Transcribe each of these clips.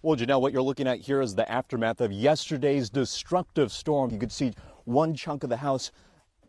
Well, Janelle, what you're looking at here is the aftermath of yesterday's destructive storm. You could see one chunk of the house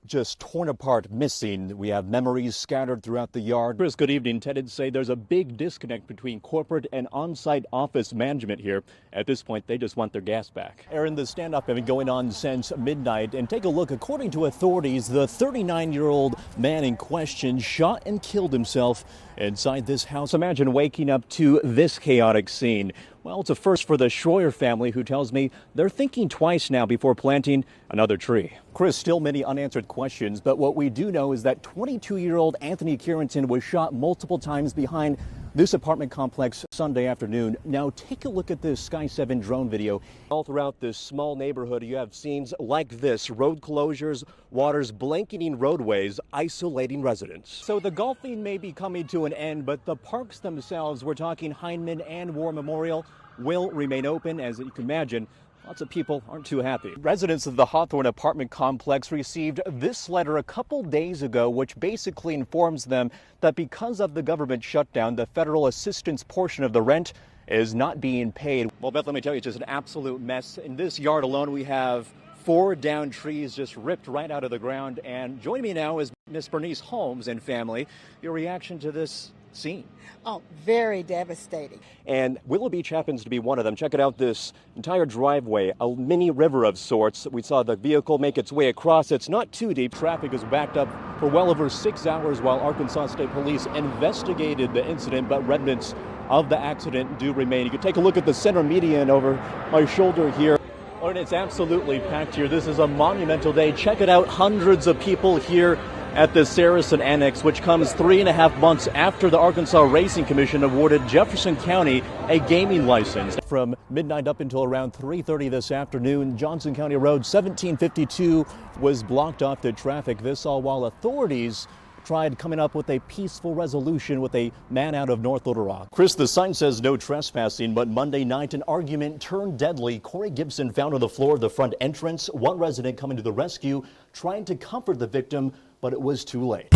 just torn apart, missing. We have memories scattered throughout the yard. Chris, good evening. Tenants say there's a big disconnect between corporate and on-site office management here. At this point, they just want their gas back. Aaron, the standoff has been going on since midnight. And take a look. According to authorities, the 39-year-old man in question shot and killed himself inside this house. Imagine waking up to this chaotic scene. Well, it's a first for the Schroyer family, who tells me they're thinking twice now before planting another tree. Chris, still many unanswered questions, but what we do know is that 22-year-old Anthony Carrington was shot multiple times behind this apartment complex Sunday afternoon. Now take a look at this Sky 7 drone video. All throughout this small neighborhood, you have scenes like this: road closures, waters blanketing roadways, isolating residents. So the golfing may be coming to an end, but the parks themselves, we're talking Heinemann and War Memorial, will remain open. As you can imagine, lots of people aren't too happy. Residents of the Hawthorne apartment complex received this letter a couple days ago, which basically informs them that because of the government shutdown, the federal assistance portion of the rent is not being paid. Well, Beth, let me tell you, it's just an absolute mess. In this yard alone, we have 4 downed trees just ripped right out of the ground. And joining me now is Miss Bernice Holmes and family. Your reaction to this scene? Oh, very devastating. And Willow Beach happens to be one of them. Check it out, this entire driveway, a mini river of sorts. We saw the vehicle make its way across. It's not too deep. Traffic is backed up for well over 6 hours while Arkansas State Police investigated the incident, but remnants of the accident do remain. You can take a look at the center median over my shoulder here. Oh, and it's absolutely packed here. This is a monumental day. Check it out, hundreds of people here at the SARACEN ANNEX, which comes 3.5 months after the Arkansas Racing Commission awarded Jefferson County a gaming license. From midnight up until around 3:30 this afternoon, Johnson County Road 1752 was blocked off to traffic. This all while authorities tried coming up with a peaceful resolution with a man out of North Little Rock. Chris, the sign says no trespassing, but Monday night an argument turned deadly. Corey Gibson found on the floor of the front entrance. One resident coming to the rescue, trying to comfort the victim, but it was too late.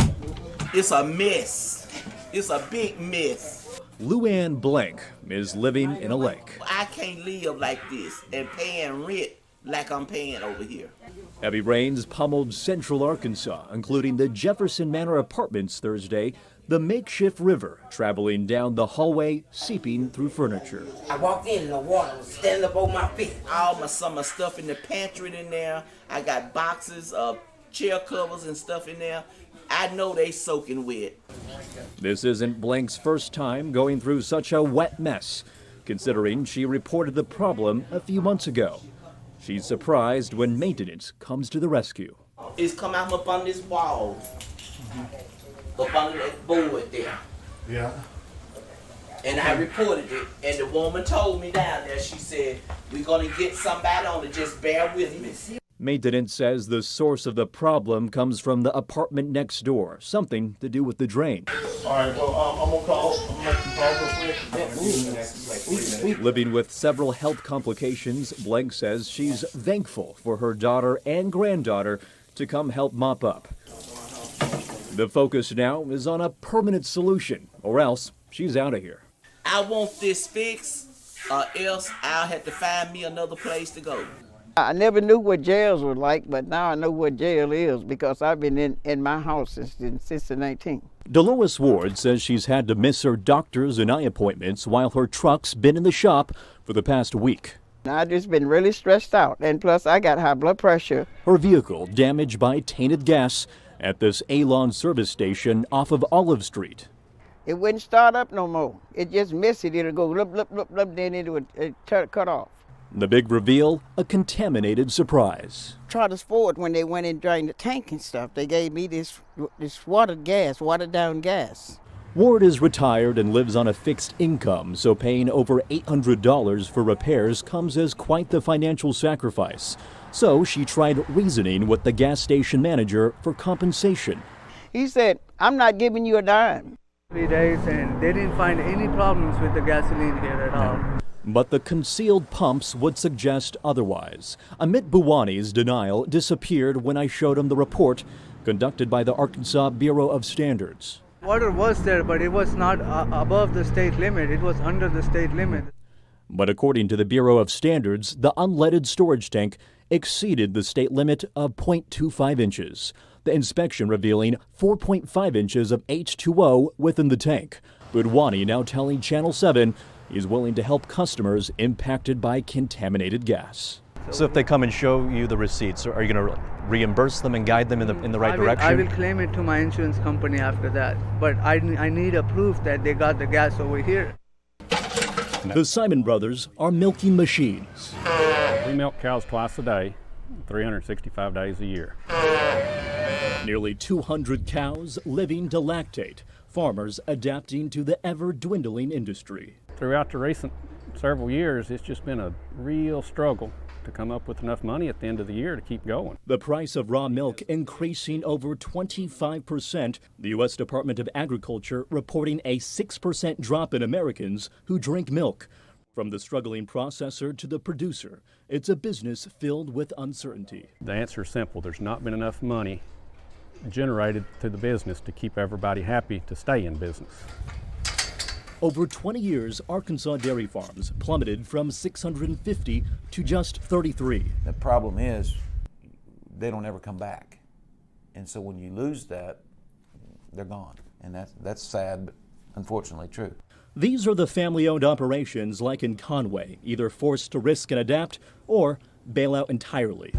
It's a mess. It's a big mess. Luann Blank is living in a lake. I can't live like this and paying rent like I'm paying over here. Heavy rains pummeled central Arkansas, including the Jefferson Manor Apartments Thursday. The makeshift river traveling down the hallway, seeping through furniture. I walked in and the water was standing up over my feet. Some of my stuff in the pantry in there. I got boxes of chair covers and stuff in there. I know they soaking wet. This isn't Blank's first time going through such a wet mess, considering she reported the problem a few months ago. She's surprised when maintenance comes to the rescue. It's come out up on this wall, up under that board there. Yeah. And I reported it, and the woman told me down there, she said, we're gonna get somebody on it, just bear with me. Maintenance says the source of the problem comes from the apartment next door, something to do with the drain. All right, well, I'm gonna call. I'm gonna make some calls real quick. Living with several health complications, Blank says she's thankful for her daughter and granddaughter to come help mop up. The focus now is on a permanent solution, or else she's out of here. I want this fixed, or else I'll have to find me another place to go. I never knew what jails were like, but now I know what jail is because I've been in my house since the 19th. Dolores Ward says she's had to miss her doctor's and eye appointments while her truck's been in the shop for the past week. I've just been really stressed out, and plus I got high blood pressure. Her vehicle damaged by tainted gas at this Alon service station off of Olive Street. It wouldn't start up no more. It just missed it. It'll go blub, blub, blub, blub, then it would cut off. The big reveal, a contaminated surprise. Charters Ford, when they went and drained the tank and stuff, they gave me this watered down gas. Ward is retired and lives on a fixed income, so paying over $800 for repairs comes as quite the financial sacrifice. So she tried reasoning with the gas station manager for compensation. He said, I'm not giving you a dime. 3 days and they didn't find any problems with the gasoline here at all. But the concealed pumps would suggest otherwise. Amit Bhuwani's denial disappeared when I showed him the report conducted by the Arkansas Bureau of Standards. Water was there, but it was not above the state limit. It was under the state limit. But according to the Bureau of Standards, the unleaded storage tank exceeded the state limit of 0.25 inches. The inspection revealing 4.5 inches of H2O within the tank. Budwani now telling Channel 7 he's willing to help customers impacted by contaminated gas. So if they come and show you the receipts, are you going to reimburse them and guide them in the right direction? I will claim it to my insurance company after that. But I need a proof that they got the gas over here. The Simon brothers are milking machines. We milk cows twice a day, 365 days a year. Nearly 200 cows living to lactate. Farmers adapting to the ever-dwindling industry. Throughout the recent several years, it's just been a real struggle to come up with enough money at the end of the year to keep going. The price of raw milk increasing over 25%. The U.S. Department of Agriculture reporting a 6% drop in Americans who drink milk. From the struggling processor to the producer, it's a business filled with uncertainty. The answer is simple. There's not been enough money generated to the business to keep everybody happy to stay in business. Over 20 years, Arkansas dairy farms plummeted from 650 to just 33. The problem is they don't ever come back. And so when you lose that, they're gone. And that's sad, but unfortunately true. These are the family-owned operations like in Conway, either forced to risk and adapt or bail out entirely.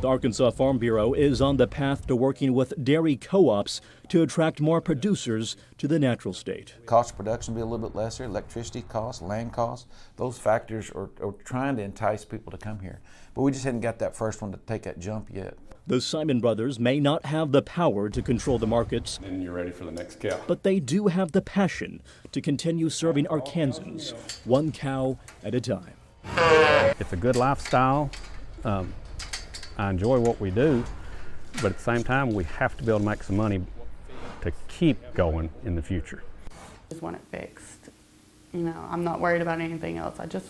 The Arkansas Farm Bureau is on the path to working with dairy co-ops to attract more producers to the natural state. Cost of production will be a little bit lesser, electricity costs, land costs, those factors are trying to entice people to come here. But we just hadn't got that first one to take that jump yet. The Simon brothers may not have the power to control the markets, And you're ready for the next cow. but they do have the passion to continue serving Arkansans, one cow at a time. It's a good lifestyle. I enjoy what we do, but at the same time, we have to be able to make some money to keep going in the future. Just want it fixed. You know, I'm not worried about anything else. I just,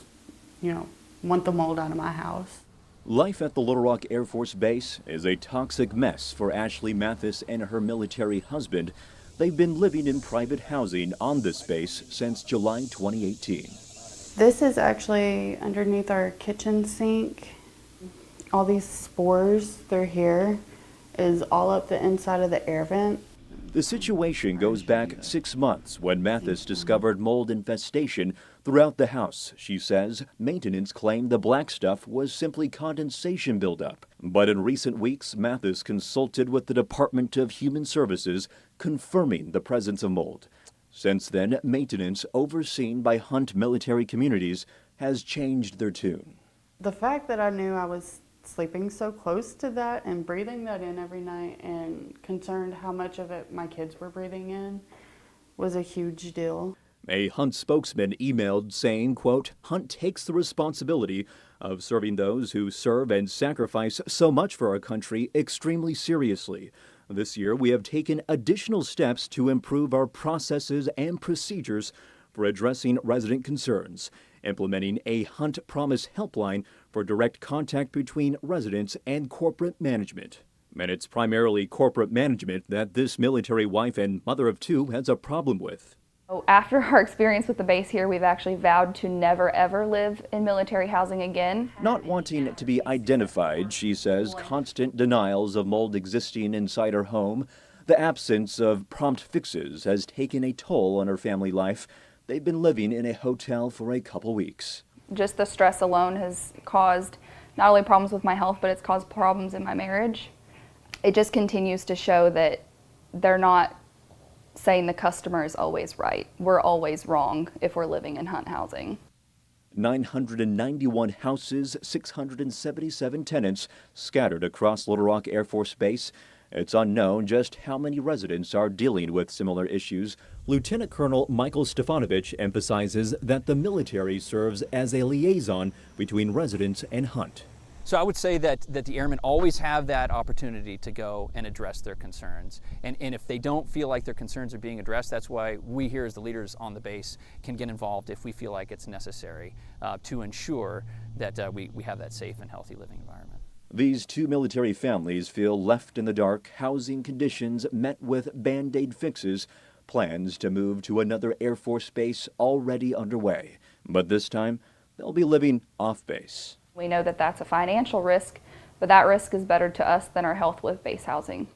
want the mold out of my house. Life at the Little Rock Air Force Base is a toxic mess for Ashley Mathis and her military husband. They've been living in private housing on this base since July 2018. This is actually underneath our kitchen sink. All these spores through here is all up the inside of the air vent. The situation goes back 6 months when Mathis discovered mold infestation throughout the house. She says maintenance claimed the black stuff was simply condensation buildup. But in recent weeks, Mathis consulted with the Department of Human Services, confirming the presence of mold. Since then, maintenance, overseen by Hunt Military Communities, has changed their tune. The fact that I knew I was sleeping so close to that and breathing that in every night and concerned how much of it my kids were breathing in was a huge deal. A Hunt spokesman emailed saying, quote, Hunt takes the responsibility of serving those who serve and sacrifice so much for our country extremely seriously. This year, we have taken additional steps to improve our processes and procedures for addressing resident concerns, implementing a Hunt Promise helpline for direct contact between residents and corporate management. And it's primarily corporate management that this military wife and mother of two has a problem with. After our experience with the base here, we've actually vowed to never ever live in military housing again. Not wanting to be identified, she says constant denials of mold existing inside her home, the absence of prompt fixes has taken a toll on her family life. They've been living in a hotel for a couple weeks. Just the stress alone has caused not only problems with my health, but it's caused problems in my marriage. It just continues to show that they're not saying the customer is always right. We're always wrong if we're living in Hunt housing. 991 houses, 677 tenants scattered across Little Rock Air Force Base. It's unknown just how many residents are dealing with similar issues. Lieutenant Colonel Michael Stefanovich emphasizes that the military serves as a liaison between residents and Hunt. So I would say that the airmen always have that opportunity to go and address their concerns. And if they don't feel like their concerns are being addressed, that's why we here as the leaders on the base can get involved if we feel like it's necessary to ensure that we have that safe and healthy living environment. These two military families feel left in the dark, housing conditions met with Band-Aid fixes, plans to move to another Air Force base already underway. But this time, they'll be living off base. We know that that's a financial risk, but that risk is better to us than our health with base housing.